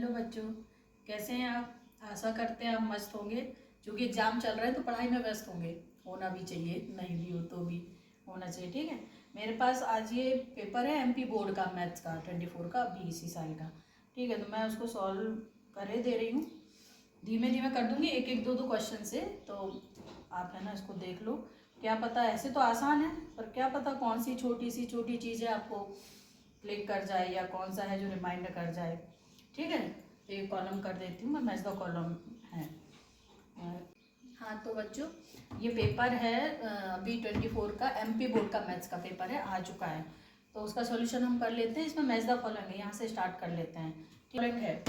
Hello बच्चों, कैसे हैं आप? आशा करते हैं आप मस्त होंगे। क्योंकि एग्ज़ाम चल रहा है तो पढ़ाई में व्यस्त होंगे। होना भी चाहिए, नहीं भी हो तो भी होना चाहिए। ठीक है, मेरे पास आज ये पेपर है एमपी बोर्ड का, मैथ्स का 24 का, अभी इसी साल का। ठीक है, तो मैं उसको सॉल्व करे दे रही हूँ। धीमे धीमे कर दूँगी, एक एक दो दो क्वेश्चन से। तो आप है ना इसको देख लो। क्या पता, ऐसे तो आसान है पर क्या पता कौन सी छोटी चीज़ है आपको क्लिक कर जाए या कौन सा है जो रिमाइंडर कर जाए। ठीक है, एक कॉलम कर देती हूँ मैं, मैथ्स का कॉलम है। हाँ तो बच्चों, ये पेपर है अभी 24 का एमपी बोर्ड का मैथ्स का पेपर है, आ चुका है। तो उसका सॉल्यूशन हम कर लेते हैं। इसमें मैथ्स द फॉलोइंग है, यहाँ से स्टार्ट कर लेते हैं। फॉलोइंग है,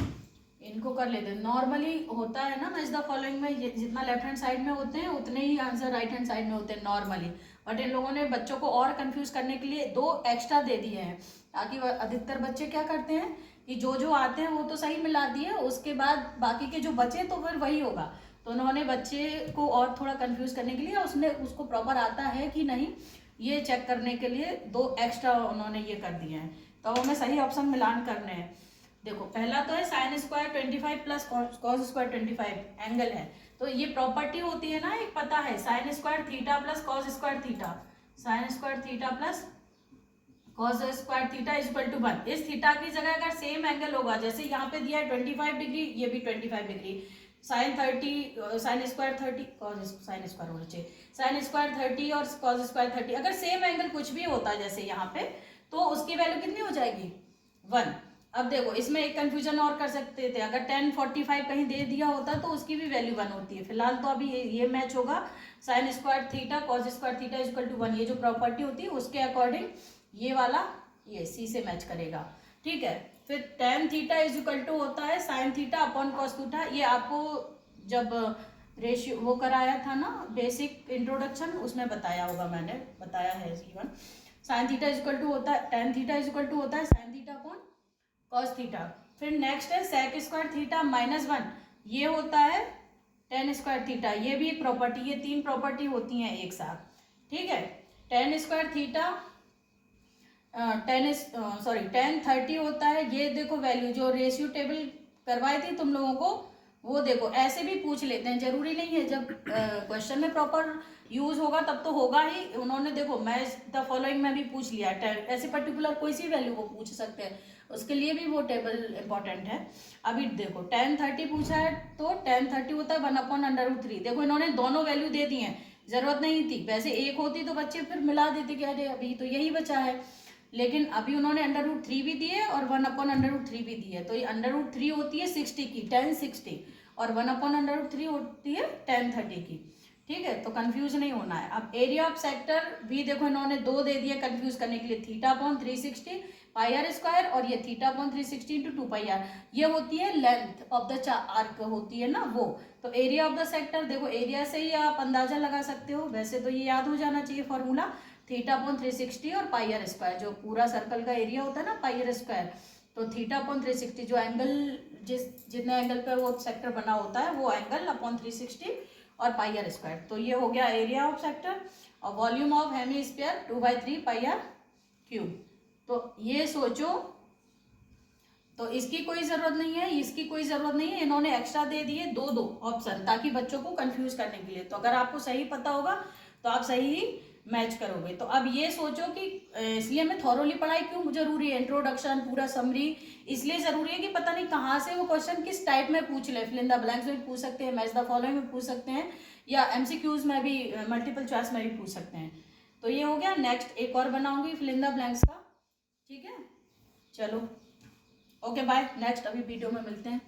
इनको कर लेते हैं। नॉर्मली होता है ना मैथ्स द फॉलोइंग में, ये जितना लेफ्ट हैंड साइड में होते हैं उतने ही आंसर राइट हैंड साइड में होते हैं नॉर्मली। बट इन लोगों ने बच्चों को और कंफ्यूज करने के लिए 2 एक्स्ट्रा दे दिए हैं, ताकि अधिकतर बच्चे क्या करते हैं कि जो आते हैं वो तो सही मिला दिए, उसके बाद बाकी के जो बचे तो फिर वही होगा। तो उन्होंने बच्चे को और थोड़ा कंफ्यूज करने के लिए उसने उसको प्रॉपर आता है कि नहीं ये चेक करने के लिए 2 एक्स्ट्रा उन्होंने ये कर दिए हैं। तो हमें सही ऑप्शन मिलान करने हैं। देखो, पहला तो है sine square 25 plus cos square 25 angle है। तो ये प्रॉपर्टी होती है ना, एक पता है, sine square theta plus cos square theta, sine square theta plus cos square theta is equal to 1। इस थीटा की जगह अगर सेम एंगल होगा, जैसे यहाँ पे दिया है 25 डिग्री, ये भी 25 degree, sine 30 sine square 30 cos sine square होना चाहिए, साइन स्क्वायर 30 और कॉस स्क्वायर 30, अगर सेम एंगल कुछ भी होता है जैसे यहाँ पे, तो उसकी वैल्यू कितनी हो जाएगी? 1। अब देखो, इसमें एक कंफ्यूजन और कर सकते थे, अगर 1045 कहीं दे दिया होता तो उसकी भी वैल्यू 1 होती है। फिलहाल तो अभी ये मैच होगा, sine square theta cos square theta is equal to 1, ये जो प्रॉपर्टी होती है उसके अकॉर्डिंग ये वाला ये सी से मैच करेगा। ठीक है, फिर tan theta is equal to होता है sine theta upon cos theta. ये आपको जब रेशियो वो कराया था ना, बेसिक इंट्रोडक्शन, उसमें बताया होगा, मैंने बताया है even. Sine theta is equal to होता है, tan theta is equal to होता है sine theta upon cos theta. फिर नेक्स्ट है सेक स्क्वायर थीटा माइनस 1, ये होता है टेन स्क्वायर थीटा। ये भी एक प्रॉपर्टी, ये 3 प्रॉपर्टी होती हैं एक साथ। ठीक है, टेन स्क्वायर थीटा टेन 30 होता है। ये देखो वैल्यू जो रेशियो टेबल करवाई थी तुम लोगों को, वो देखो ऐसे भी पूछ लेते हैं, जरूरी नहीं है जब क्वेश्चन में प्रॉपर यूज होगा तब तो होगा ही। उन्होंने देखो मैच द फॉलोइंग में भी पूछ लिया, ऐसे पर्टिकुलर कोई सी वैल्यू वो पूछ सकते हैं, उसके लिए भी वो टेबल इंपॉर्टेंट है। अभी देखो 1030 पूछा है तो 1030 होता है 1/√3। देखो इन्होंने दोनों वैल्यू दे दी है, जरूरत नहीं थी, वैसे एक होती तो बच्चे फिर मिला देते कि अरे अभी तो यही बचा है, लेकिन अभी उन्होंने √3 भी दिए और 1/√3 भी दी है। तो ये √3 होती है 60 की, 1060, और 1/√3 होती है 1030 की। ठीक है, तो कंफ्यूज नहीं होना है। अब एरिया ऑफ सेक्टर भी देखो इन्होंने 2 दे दिए कंफ्यूज करने के लिए, theta upon 360 pi r square, और ये theta upon 360 into 2 pi r, ये होती है लेंथ ऑफ द आर्क होती है ना वो। तो एरिया ऑफ द सेक्टर देखो, एरिया से ही आप अंदाजा लगा सकते हो, वैसे तो ये याद हो जाना चाहिए फॉर्मूला, थीटा अपॉन 360 और पाई आर स्क्वायर, जो पूरा सर्कल का एरिया होता है ना पाई आर स्क्वायर, तो थीटा अपॉन 360 जो एंगल जितने एंगल पे वो सेक्टर बना होता है वो एंगल अपॉन 360 और पाई आर स्क्वायर। तो ये हो गया एरिया ऑफ सेक्टर। और volume of hemisphere 2/3 pi r cube. तो ये सोचो, तो इसकी कोई जरूरत नहीं है, इसकी कोई जरूरत नहीं है, इन्होंने एक्स्ट्रा दे दिए 2 ऑप्शन ताकि बच्चों को कंफ्यूज करने के लिए। तो अगर आपको सही पता होगा तो आप सही ही मैच करोगे। तो अब ये सोचो कि इसलिए हमें थॉरोली पढ़ाई क्यों जरूरी है, इंट्रोडक्शन पूरा समरी इसलिए जरूरी है कि पता नहीं कहाँ से वो क्वेश्चन किस टाइप में पूछ ले। फिल इन द ब्लैंक्स में भी पूछ सकते हैं, मैच द फॉलोइंग में पूछ सकते हैं, या एमसीक्यूज में भी, मल्टीपल चॉइस में भी पूछ सकते हैं। तो ये हो गया। नेक्स्ट एक और बनाऊंगी फिल इन द ब्लैंक्स का। ठीक है, चलो ओके बाय, नेक्स्ट अभी वीडियो में मिलते हैं।